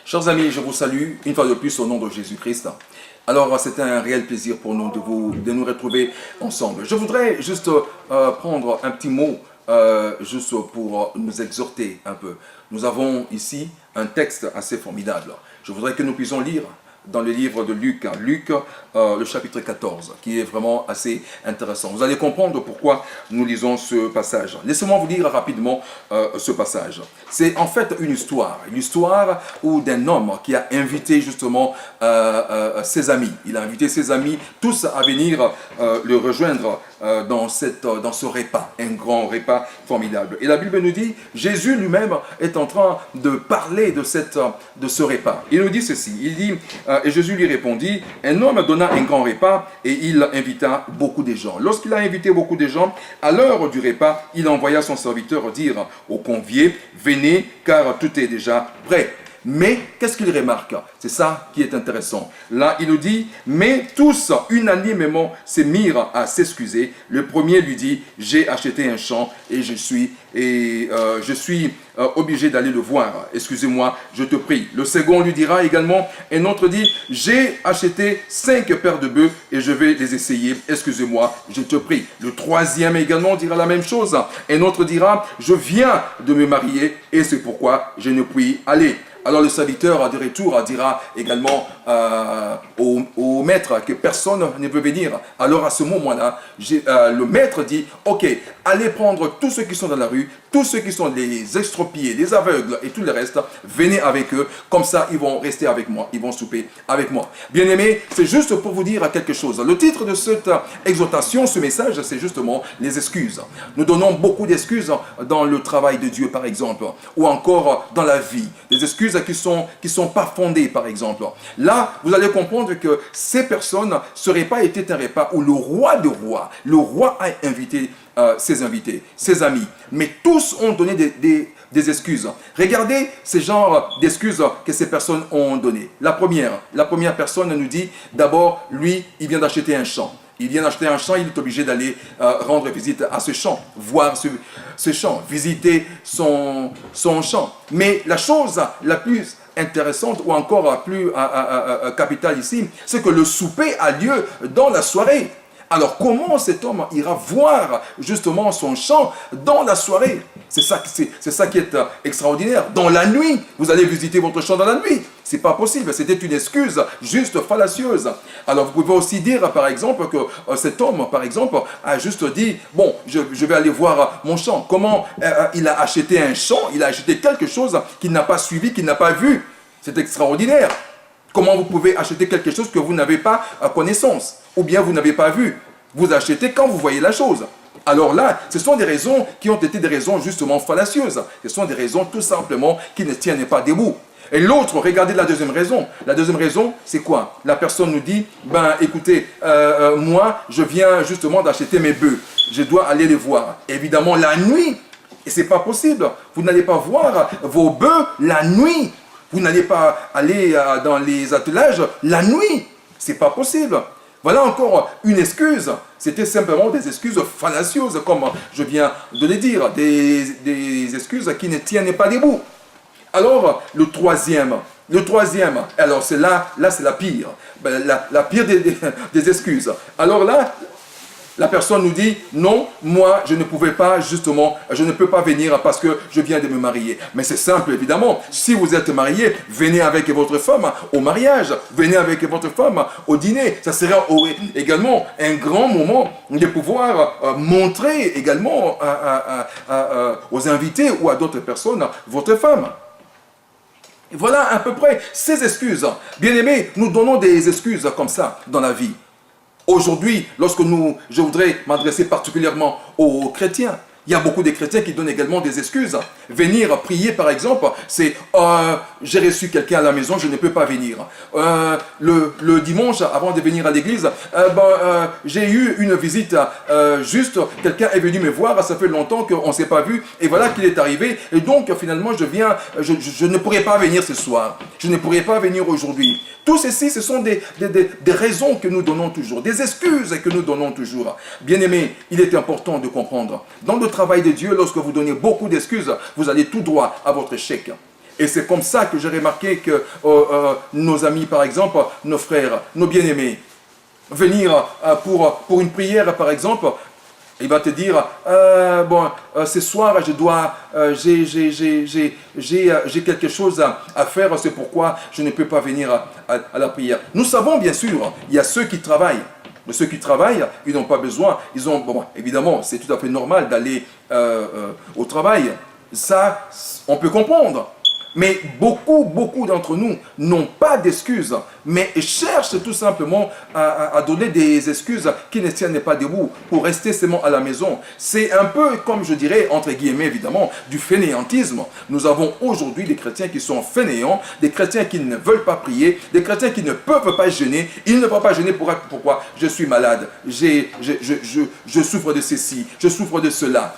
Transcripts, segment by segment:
Chers amis, je vous salue une fois de plus au nom de Jésus-Christ. Alors, c'est un réel plaisir pour nous de nous retrouver ensemble. Je voudrais juste prendre un petit mot juste pour nous exhorter un peu. Nous avons ici un texte assez formidable. Je voudrais que nous puissions lire dans le livre de Luc, le chapitre 14, qui est vraiment assez intéressant. Vous allez comprendre pourquoi nous lisons ce passage. Laissez-moi vous lire rapidement ce passage. C'est en fait une histoire d'un homme qui a invité justement ses amis. Il a invité ses amis tous à venir le rejoindre dans ce repas, un grand repas formidable. Et la Bible nous dit, Jésus lui-même est en train de parler de ce repas. Il nous dit ceci, il dit, et Jésus lui répondit, un homme donna un grand repas et il invita beaucoup de gens. Lorsqu'il a invité beaucoup de gens, à l'heure du repas, il envoya son serviteur dire aux conviés, venez car tout est déjà prêt. Mais qu'est-ce qu'il remarque? C'est ça qui est intéressant. Là, il nous dit, mais tous unanimement se mirent à s'excuser. Le premier lui dit, j'ai acheté un champ et je suis obligé d'aller le voir. Excusez-moi, je te prie. Le second lui dira également, un autre dit, j'ai acheté 5 paires de bœufs et je vais les essayer. Excusez-moi, je te prie. Le troisième également dira la même chose. Un autre dira, je viens de me marier et c'est pourquoi je ne puis aller. Alors le serviteur de retour dira également au maître que personne ne veut venir. Alors à ce moment-là, le maître dit, ok, allez prendre tous ceux qui sont dans la rue, tous ceux qui sont les extropiés, les aveugles et tout le reste, venez avec eux, comme ça ils vont rester avec moi, ils vont souper avec moi. Bien-aimés, c'est juste pour vous dire quelque chose. Le titre de cette exhortation, ce message, c'est justement les excuses. Nous donnons beaucoup d'excuses dans le travail de Dieu par exemple, ou encore dans la vie. Des excuses qui sont pas fondées par exemple. Là, vous allez comprendre que ces personnes, ce repas était un repas où le roi a invité ses invités, ses amis. Mais tous ont donné des excuses. Regardez ces genres d'excuses que ces personnes ont données. La première personne nous dit, d'abord, lui, il vient d'acheter un champ. Il vient d'acheter un champ, il est obligé d'aller rendre visite à ce champ, voir ce champ, visiter son champ. Mais la chose la plus intéressante ou encore plus capitale ici, c'est que le souper a lieu dans la soirée. Alors comment cet homme ira voir justement son champ dans la soirée? C'est ça qui est extraordinaire. Dans la nuit, vous allez visiter votre champ dans la nuit. C'est pas possible, c'était une excuse juste fallacieuse. Alors vous pouvez aussi dire par exemple que cet homme par exemple a juste dit, bon, je vais aller voir mon champ. Comment il a acheté un champ, il a acheté quelque chose qu'il n'a pas suivi, qu'il n'a pas vu. C'est extraordinaire. Comment vous pouvez acheter quelque chose que vous n'avez pas connaissance ou bien vous n'avez pas vu? Vous achetez quand vous voyez la chose. Alors là, ce sont des raisons qui ont été des raisons justement fallacieuses. Ce sont des raisons tout simplement qui ne tiennent pas debout. Et l'autre, regardez la deuxième raison. La deuxième raison, c'est quoi? La personne nous dit, ben écoutez, moi, je viens justement d'acheter mes bœufs. Je dois aller les voir. Évidemment, la nuit, et c'est pas possible. Vous n'allez pas voir vos bœufs la nuit. Vous n'allez pas aller dans les attelages la nuit. C'est pas possible. Voilà encore une excuse. C'était simplement des excuses fallacieuses, comme je viens de le dire. Des excuses qui ne tiennent pas debout. Alors, le troisième, alors c'est là c'est la pire. La pire des excuses. Alors là, la personne nous dit, non, moi, je ne pouvais pas, justement, je ne peux pas venir parce que je viens de me marier. Mais c'est simple, évidemment. Si vous êtes marié, venez avec votre femme au mariage, venez avec votre femme au dîner. Ça sera également un grand moment de pouvoir montrer également aux invités ou à d'autres personnes votre femme. Voilà à peu près ces excuses. Bien aimés, nous donnons des excuses comme ça dans la vie. Aujourd'hui, je voudrais m'adresser particulièrement aux chrétiens. Il y a beaucoup de chrétiens qui donnent également des excuses. Venir prier, par exemple, c'est j'ai reçu quelqu'un à la maison, je ne peux pas venir. Le dimanche, avant de venir à l'église, j'ai eu une visite, juste quelqu'un est venu me voir, ça fait longtemps qu'on ne s'est pas vu, et voilà qu'il est arrivé. Et donc, finalement, je ne pourrais pas venir ce soir. Je ne pourrais pas venir aujourd'hui. Tout ceci, ce sont des raisons que nous donnons toujours, des excuses que nous donnons toujours. Bien-aimés, il est important de comprendre. Dans le travail de Dieu, lorsque vous donnez beaucoup d'excuses, vous allez tout droit à votre échec. Et c'est comme ça que j'ai remarqué que nos amis, par exemple, nos frères, nos bien-aimés, venir pour une prière, par exemple, il va te dire, ce soir, j'ai quelque chose à faire, c'est pourquoi je ne peux pas venir à la prière. Nous savons bien sûr, il y a ceux qui travaillent. Mais ceux qui travaillent, ils n'ont pas besoin. Évidemment, c'est tout à fait normal d'aller au travail. Ça, on peut comprendre. Mais beaucoup d'entre nous n'ont pas d'excuses, mais cherchent tout simplement à donner des excuses qui ne tiennent pas debout pour rester seulement à la maison. C'est un peu, comme je dirais, entre guillemets évidemment, du fainéantisme. Nous avons aujourd'hui des chrétiens qui sont fainéants, des chrétiens qui ne veulent pas prier, des chrétiens qui ne peuvent pas jeûner. Ils ne peuvent pas jeûner pourquoi? Je suis malade, je souffre de ceci, je souffre de cela.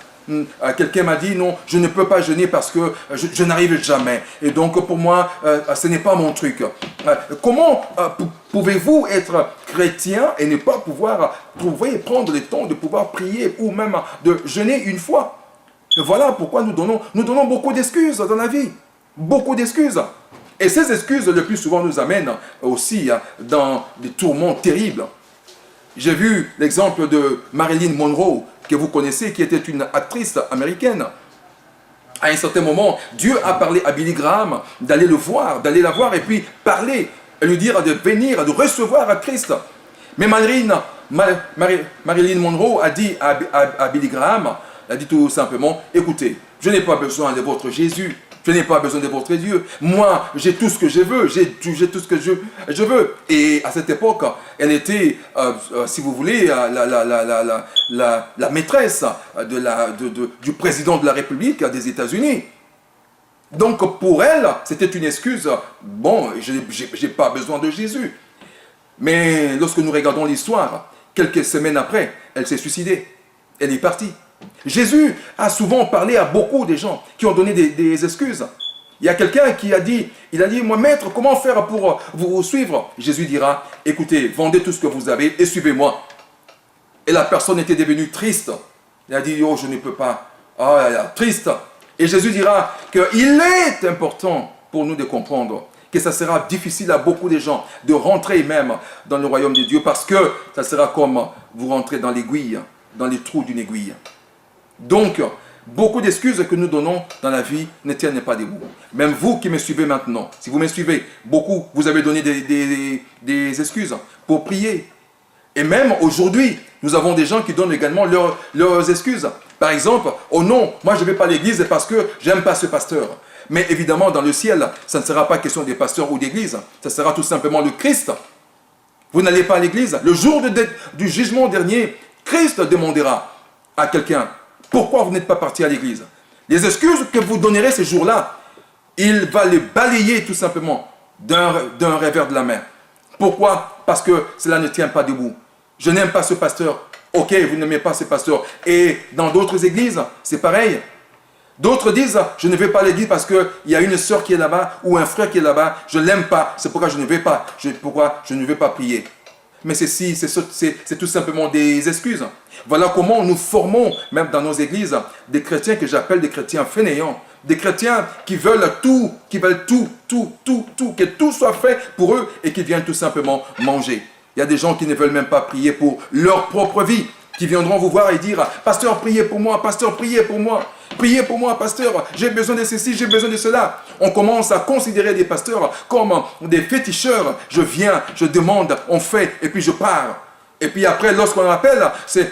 Quelqu'un m'a dit non, je ne peux pas jeûner parce que je n'arrive jamais. Et donc pour moi, ce n'est pas mon truc. Comment pouvez-vous être chrétien et ne pas pouvoir prendre le temps de pouvoir prier ou même de jeûner une fois? Voilà pourquoi nous donnons beaucoup d'excuses dans la vie. Beaucoup d'excuses. Et ces excuses, le plus souvent, nous amènent aussi dans des tourments terribles. J'ai vu l'exemple de Marilyn Monroe, que vous connaissez, qui était une actrice américaine. À un certain moment, Dieu a parlé à Billy Graham d'aller le voir, d'aller la voir et puis parler, et lui dire de venir, de recevoir Christ. Mais Marilyn Monroe a dit à Billy Graham, elle a dit tout simplement, écoutez, je n'ai pas besoin de votre Jésus. Je n'ai pas besoin de votre Dieu. Moi, j'ai tout ce que je veux. J'ai tout ce que je veux. Et à cette époque, elle était, si vous voulez, la maîtresse du président de la République des États-Unis. Donc, pour elle, c'était une excuse. Bon, je n'ai pas besoin de Jésus. Mais lorsque nous regardons l'histoire, quelques semaines après, elle s'est suicidée. Elle est partie. Jésus a souvent parlé à beaucoup de gens qui ont donné des excuses. Il y a quelqu'un qui a dit, moi maître, comment faire pour vous suivre? Jésus dira, écoutez, vendez tout ce que vous avez et suivez-moi. Et la personne était devenue triste. Il a dit, oh je ne peux pas. Oh là là, triste. Et Jésus dira qu'il est important pour nous de comprendre que ça sera difficile à beaucoup de gens de rentrer même dans le royaume de Dieu parce que ça sera comme vous rentrez dans l'aiguille, dans les trous d'une aiguille. Donc, beaucoup d'excuses que nous donnons dans la vie ne tiennent pas debout. Même vous qui me suivez maintenant, si vous me suivez, beaucoup, vous avez donné des excuses pour prier. Et même aujourd'hui, nous avons des gens qui donnent également leurs excuses. Par exemple, oh non, moi je ne vais pas à l'église parce que j'aime pas ce pasteur. Mais évidemment, dans le ciel, ça ne sera pas question des pasteurs ou d'église. Ça sera tout simplement le Christ. Vous n'allez pas à l'église. Le jour du jugement dernier, Christ demandera à quelqu'un, pourquoi vous n'êtes pas parti à l'église? Les excuses que vous donnerez ce jour-là, il va les balayer tout simplement d'un revers de la main. Pourquoi? Parce que cela ne tient pas debout. Je n'aime pas ce pasteur. Ok, vous n'aimez pas ce pasteur. Et dans d'autres églises, c'est pareil. D'autres disent, je ne vais pas à l'église parce qu'il y a une sœur qui est là-bas ou un frère qui est là-bas. Je ne l'aime pas. C'est pourquoi je ne vais pas. Pourquoi je ne vais pas prier. Mais c'est tout simplement des excuses. Voilà comment nous formons, même dans nos églises, des chrétiens que j'appelle des chrétiens fainéants. Des chrétiens qui veulent tout, que tout soit fait pour eux et qui viennent tout simplement manger. Il y a des gens qui ne veulent même pas prier pour leur propre vie, qui viendront vous voir et dire « Pasteur, priez pour moi, pasteur, priez pour moi. Priez pour moi, pasteur, j'ai besoin de ceci, j'ai besoin de cela. » On commence à considérer les pasteurs comme des féticheurs. Je viens, je demande, on fait, et puis je pars. Et puis après, lorsqu'on appelle, c'est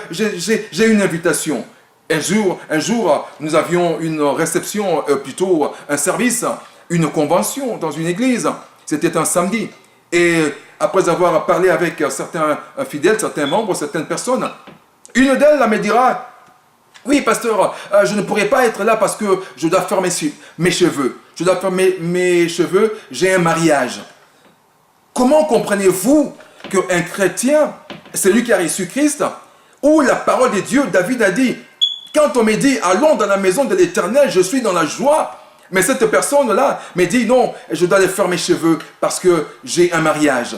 j'ai une invitation. Un jour, nous avions une réception, plutôt un service, une convention dans une église. C'était un samedi. Et après avoir parlé avec certains fidèles, certains membres, certaines personnes, une d'elles me dira, oui, pasteur, je ne pourrais pas être là parce que je dois faire mes cheveux. Je dois faire mes cheveux, j'ai un mariage. Comment comprenez-vous qu'un chrétien, celui qui a reçu Christ, où la parole de Dieu, David a dit, quand on me dit, allons dans la maison de l'Éternel, je suis dans la joie. Mais cette personne-là me dit, non, je dois aller faire mes cheveux parce que j'ai un mariage.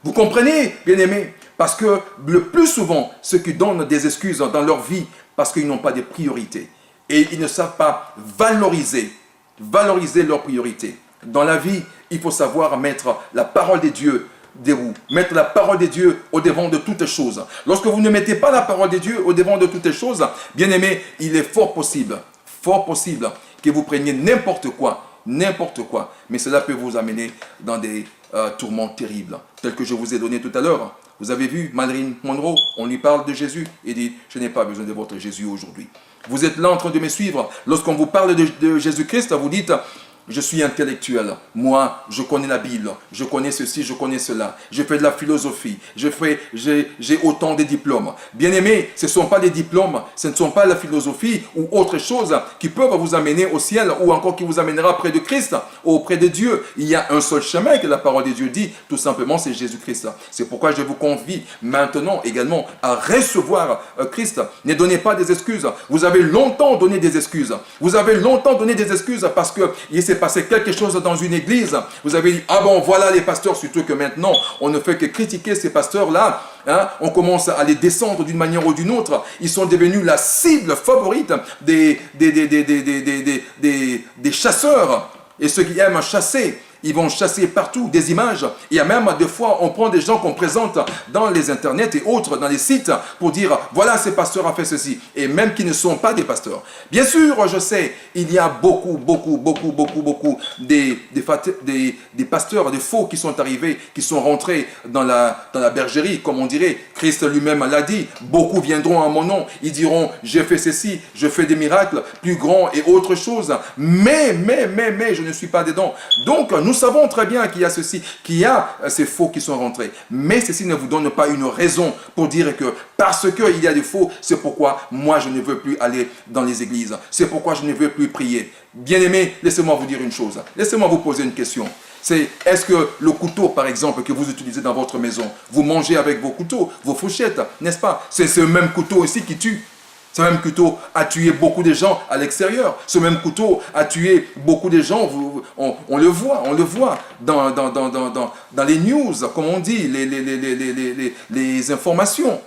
Vous comprenez, bien-aimés? Parce que le plus souvent, ceux qui donnent des excuses dans leur vie, parce qu'ils n'ont pas de priorité. Et ils ne savent pas valoriser valoriser leurs priorités. Dans la vie, il faut savoir mettre la parole de Dieu debout, mettre la parole de Dieu au devant de toutes choses. Lorsque vous ne mettez pas la parole de Dieu au devant de toutes choses, bien aimé, il est fort possible que vous preniez n'importe quoi, mais cela peut vous amener dans des tourments terribles, tels que je vous ai donné tout à l'heure. Vous avez vu Marilyn Monroe, on lui parle de Jésus et dit « Je n'ai pas besoin de votre Jésus aujourd'hui ». Vous êtes là en train de me suivre. Lorsqu'on vous parle de Jésus-Christ, vous dites « Je suis intellectuel. Moi, je connais la Bible. Je connais ceci, je connais cela. Je fais de la philosophie. J'ai autant de diplômes. » Bien aimé, ce ne sont pas les diplômes, ce ne sont pas la philosophie ou autre chose qui peuvent vous amener au ciel ou encore qui vous amènera près de Christ ou auprès de Dieu. Il y a un seul chemin que la parole de Dieu dit, tout simplement, c'est Jésus-Christ. C'est pourquoi je vous convie maintenant également à recevoir Christ. Ne donnez pas des excuses. Vous avez longtemps donné des excuses. Vous avez longtemps donné des excuses parce que il s'est passé quelque chose dans une église. Vous avez dit, ah bon, voilà les pasteurs, surtout que maintenant, on ne fait que critiquer ces pasteurs-là. Hein? On commence à les descendre d'une manière ou d'une autre. Ils sont devenus la cible favorite des chasseurs. Et ceux qui aiment chasser, ils vont chasser partout des images. Il y a même des fois, on prend des gens qu'on présente dans les internets et autres, dans les sites, pour dire, voilà, ces pasteurs ont fait ceci. Et même qui ne sont pas des pasteurs. Bien sûr, je sais, il y a beaucoup des pasteurs, des faux qui sont arrivés, qui sont rentrés dans la bergerie, comme on dirait. Christ lui-même l'a dit, beaucoup viendront en mon nom. Ils diront, j'ai fait ceci, je fais des miracles plus grands et autre chose. Mais, je ne suis pas dedans. Donc, nous savons très bien qu'il y a ceci, qu'il y a ces faux qui sont rentrés. Mais ceci ne vous donne pas une raison pour dire que parce qu'il y a des faux, c'est pourquoi moi je ne veux plus aller dans les églises. C'est pourquoi je ne veux plus prier. Bien-aimés, laissez-moi vous dire une chose. Laissez-moi vous poser une question. C'est, est-ce que le couteau, par exemple, que vous utilisez dans votre maison, vous mangez avec vos couteaux, vos fourchettes, n'est-ce pas? C'est ce même couteau aussi qui tue. Ce même couteau a tué beaucoup de gens à l'extérieur. Ce même couteau a tué beaucoup de gens. On le voit dans les news, comme on dit, les informations.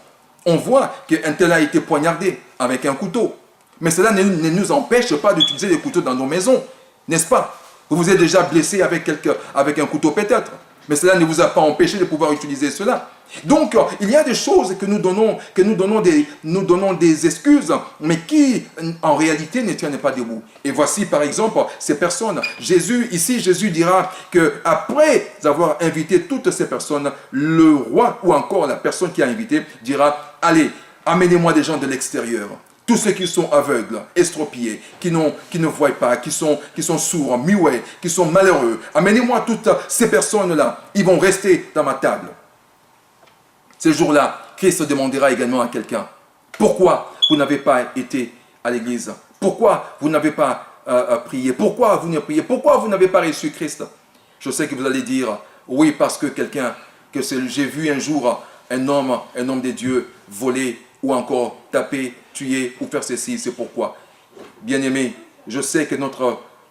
On voit qu'un tel a été poignardé avec un couteau. Mais cela ne nous empêche pas d'utiliser des couteaux dans nos maisons, n'est-ce pas? Vous vous êtes déjà blessé avec un couteau peut-être. Mais cela ne vous a pas empêché de pouvoir utiliser cela. Donc, il y a des choses que nous donnons des excuses, mais qui, en réalité, ne tiennent pas debout. Et voici, par exemple, ces personnes. Jésus dira qu'après avoir invité toutes ces personnes, le roi ou encore la personne qui a invité dira, allez, amenez-moi des gens de l'extérieur. Tous ceux qui sont aveugles, estropiés, qui ne voient pas, qui sont sourds, muets, qui sont malheureux. Amenez-moi toutes ces personnes-là. Ils vont rester dans ma table. Ce jour-là, Christ demandera également à quelqu'un, pourquoi vous n'avez pas été à l'église? Pourquoi vous n'avez pas prié? Pourquoi vous ne priez? Pourquoi vous n'avez pas reçu Christ? Je sais que vous allez dire, oui, parce que j'ai vu un jour un homme de Dieu voler ou encore taper, tuer ou faire ceci, c'est pourquoi. Bien-aimé, je sais que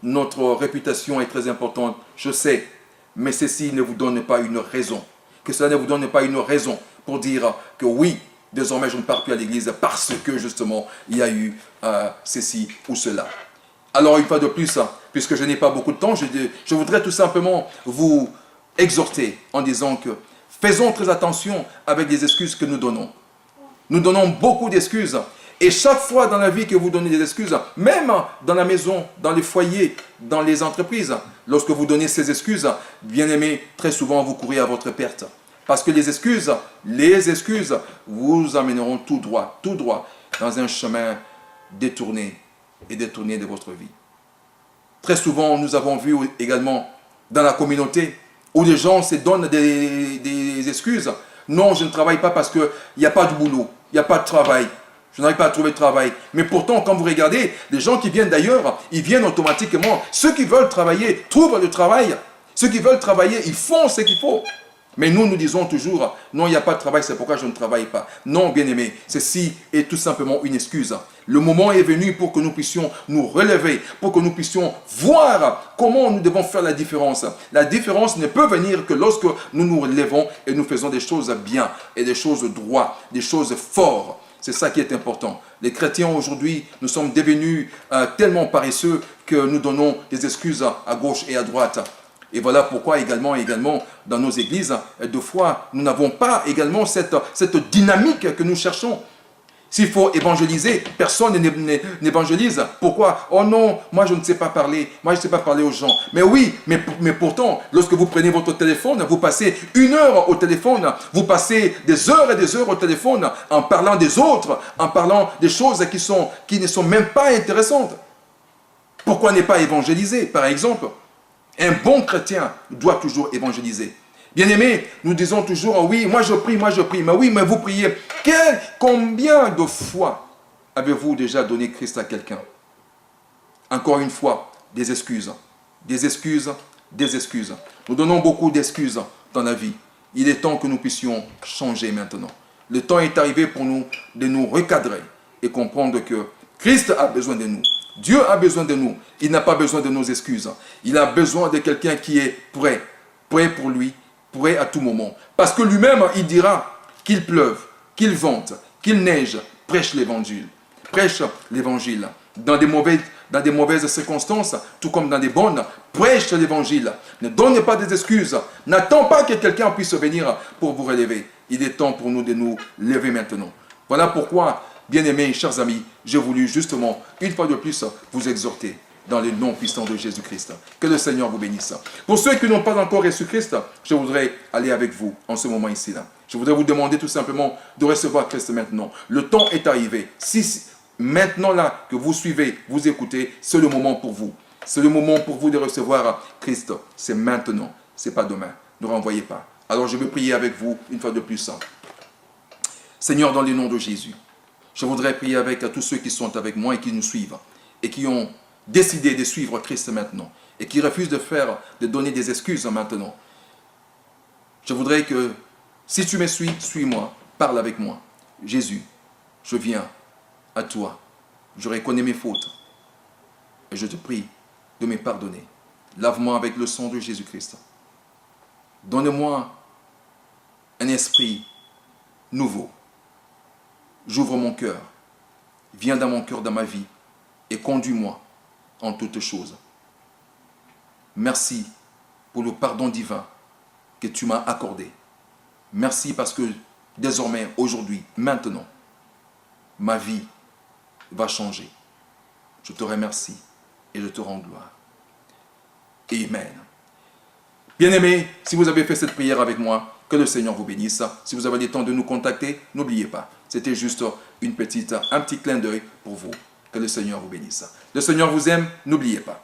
notre réputation est très importante, je sais, mais ceci ne vous donne pas une raison. Que cela ne vous donne pas une raison pour dire que oui, désormais je ne pars plus à l'église parce que justement il y a eu ceci ou cela. Alors une fois de plus, puisque je n'ai pas beaucoup de temps, je voudrais tout simplement vous exhorter en disant que faisons très attention avec les excuses que nous donnons. Nous donnons beaucoup d'excuses. Et chaque fois dans la vie que vous donnez des excuses, même dans la maison, dans les foyers, dans les entreprises, lorsque vous donnez ces excuses, bien aimé, très souvent vous courez à votre perte. Parce que les excuses vous amèneront tout droit dans un chemin détourné de votre vie. Très souvent, nous avons vu également dans la communauté où les gens se donnent des excuses. Non, je ne travaille pas parce qu'il n'y a pas de boulot, il n'y a pas de travail. Je n'arrive pas à trouver de travail. Mais pourtant, quand vous regardez, les gens qui viennent d'ailleurs, ils viennent automatiquement. Ceux qui veulent travailler trouvent le travail. Ceux qui veulent travailler, ils font ce qu'il faut. Mais nous disons toujours, non, il n'y a pas de travail, c'est pourquoi je ne travaille pas. Non, bien-aimé, ceci est tout simplement une excuse. Le moment est venu pour que nous puissions nous relever, pour que nous puissions voir comment nous devons faire la différence. La différence ne peut venir que lorsque nous nous relevons et nous faisons des choses bien et des choses droites, des choses fortes. C'est ça qui est important. Les chrétiens aujourd'hui, nous sommes devenus tellement paresseux que nous donnons des excuses à gauche et à droite. Et voilà pourquoi également dans nos églises de foi, nous n'avons pas également cette dynamique que nous cherchons. S'il faut évangéliser, personne n'évangélise. Pourquoi? Oh non, moi je ne sais pas parler. Moi je ne sais pas parler aux gens. Mais oui, mais pourtant, lorsque vous prenez votre téléphone, vous passez 1 heure au téléphone. Vous passez des heures et des heures au téléphone en parlant des autres, en parlant des choses qui ne sont même pas intéressantes. Pourquoi ne pas évangéliser, par exemple? Un bon chrétien doit toujours évangéliser. Bien-aimés, nous disons toujours, oh oui, moi je prie. Mais oui, mais vous priez. Combien de fois avez-vous déjà donné Christ à quelqu'un? Encore une fois, des excuses. Des excuses, des excuses. Nous donnons beaucoup d'excuses dans la vie. Il est temps que nous puissions changer maintenant. Le temps est arrivé pour nous de nous recadrer et comprendre que Christ a besoin de nous. Dieu a besoin de nous. Il n'a pas besoin de nos excuses. Il a besoin de quelqu'un qui est prêt. Prêt pour lui. Prêt à tout moment. Parce que lui-même, il dira qu'il pleuve, qu'il vente, qu'il neige, prêche l'évangile. Prêche l'évangile. Dans des mauvaises circonstances, tout comme dans des bonnes, prêche l'évangile. Ne donne pas des excuses. N'attends pas que quelqu'un puisse venir pour vous relever. Il est temps pour nous de nous lever maintenant. Voilà pourquoi, bien-aimés, chers amis, j'ai voulu justement, une fois de plus, vous exhorter dans le nom puissant de Jésus-Christ. Que le Seigneur vous bénisse. Pour ceux qui n'ont pas encore reçu Christ, je voudrais aller avec vous en ce moment ici. Je voudrais vous demander tout simplement de recevoir Christ maintenant. Le temps est arrivé. Si maintenant là que vous suivez, vous écoutez, c'est le moment pour vous. C'est le moment pour vous de recevoir Christ. C'est maintenant, c'est pas demain. Ne renvoyez pas. Alors je vais prier avec vous une fois de plus. Seigneur, dans le nom de Jésus, je voudrais prier avec tous ceux qui sont avec moi et qui nous suivent et qui ont décidé de suivre Christ maintenant et qui refusent de donner des excuses maintenant. Je voudrais que, si tu me suis, suis-moi, parle avec moi. Jésus, je viens à toi. Je reconnais mes fautes et je te prie de me pardonner. Lave-moi avec le sang de Jésus-Christ. Donne-moi un esprit nouveau. J'ouvre mon cœur. Viens dans mon cœur, dans ma vie et conduis-moi en toutes choses. Merci pour le pardon divin que tu m'as accordé. Merci parce que désormais, aujourd'hui, maintenant, ma vie va changer. Je te remercie et je te rends gloire. Amen. Bien-aimés, si vous avez fait cette prière avec moi, que le Seigneur vous bénisse. Si vous avez le temps de nous contacter, n'oubliez pas. C'était juste un petit clin d'œil pour vous. Que le Seigneur vous bénisse. Le Seigneur vous aime, n'oubliez pas.